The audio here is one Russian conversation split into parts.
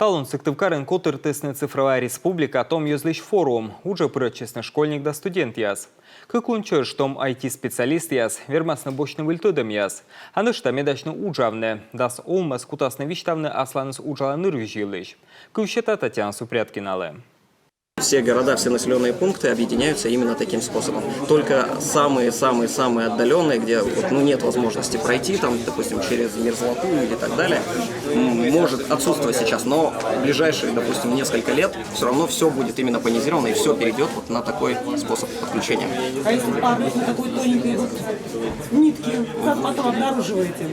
Талон сыктывкарын котыртысны цифровая республика том езлищ форум. Уже прочестный школьник да студент яз. Как унчер, что IT-специалист яз, вермасно бочным вильтудом яз. А нышта медачно уджавне. Дас олмас кутасны вичтавны асланыс уджаланыр вижилыш. Кущета Татьяна Супряткинале. Все города, все населенные пункты объединяются именно таким способом. Только самые-самые-самые отдаленные, где нет возможности пройти, там, допустим, через мерзлоту или так далее, может отсутствовать сейчас. Но в ближайшие, допустим, несколько лет все равно все будет именно понизировано и все перейдет на такой способ подключения. А если парус на такой тоненькой нитке, как потом обнаруживаете?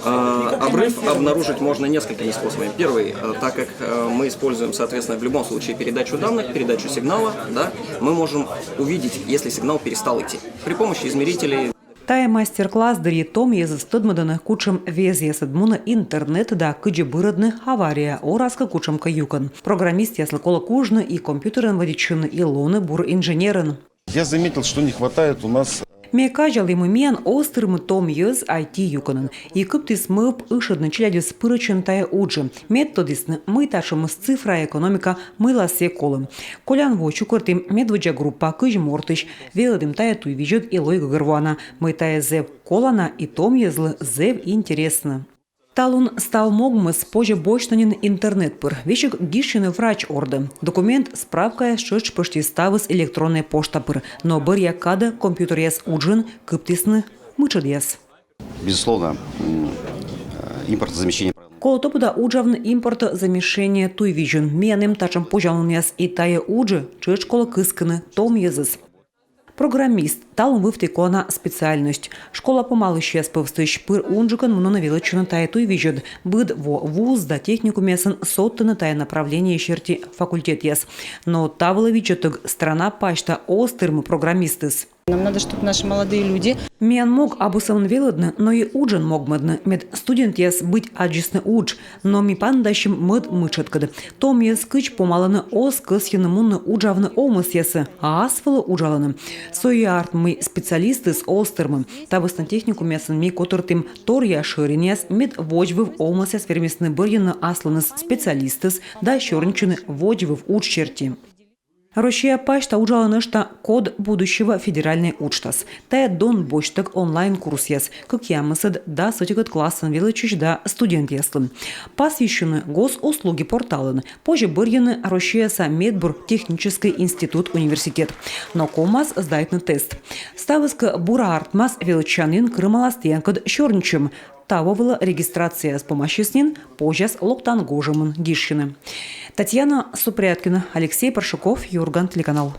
Обрыв обнаружить можно несколькими способами. Первый, так как мы используем, соответственно, в любом случае передачу данных, передачу сигнала, да, мы можем увидеть, если сигнал перестал идти. При помощи измерителей. Тая мастер-класс дарі том езы стыдмаданы кучым вез езыдмуна интернет да кыджи бырыдны авария оразка кучым каюкан. Программист яслы кола кужны и компьютерен водичыны и лоны бур инженерен. Я заметил, что не хватает у нас. Ме кажал ему мен острым том ез IT юканын. И кыптис мып ышыдны челядис пырычын тая уджи. Методисны мы ташымыз цифра экономика мыласе колым. Колян вочу кыртым медводжа группа кыж мортыш. Велыдым тая туй вижет и лой гырвана. Мы тая зев колана и том езлы зев интересно. Талун стал могмыс позже бочнанин интернет-пыр. Вечек гишины врач орды. Документ справка шыч почти ставыс электронная почта пыр. Но бір якада компьютер яс уджин кыптисны мычыд яс. Безусловно, импортозамещение. Колотопуда уджавны импортозамещение туй вижен. Менем тачам пожалун яс и тая уджи чыч кола кысканы том езыс. Программист талун вывтыкона специальность. Школа помалы щас повстыш пыр унжикан муна величина тая туй вижет. Быд во вуз да техникум ясын соттыны тая направление черти факультет яс. Но тавыла вичетык страна пачта остырмы программистыс. Нам надо, чтобы наши молодые люди... Мен мог абусамын велыдны, но и уджин могмыдны. Мед студент яс быть аджисны удж, но ми пандащим мыд мычыткады. Том яс кыч помаланы ос кысьяны мунны уджавны омыс ясы, а асфалы уджаланы. Соярт мы специалисты с остырмы. Табысны техникум ясын ми котыртым тор я шырин яс, мед воджвыв омыс яс вермесны бырьяны асланыс специалистыс, да щорнчыны воджвыв удж черти. Россия пачта уджала что код будущего федеральный учтас. Тая дон бочтак онлайн-курс яс, как ямысад да сотикот классан величич да студент яслын. Посвящены госуслуги порталын. Позже бырьяны Россия са медбур технический институт университет. Но комас сдает тест. Ставыска бура артмас величанин крымаластенкод щорничем. Тавовала регистрация с помощью снин, позже с локтангожемын гишины. Татьяна Супряткина, Алексей Паршуков, Юрган, телеканал.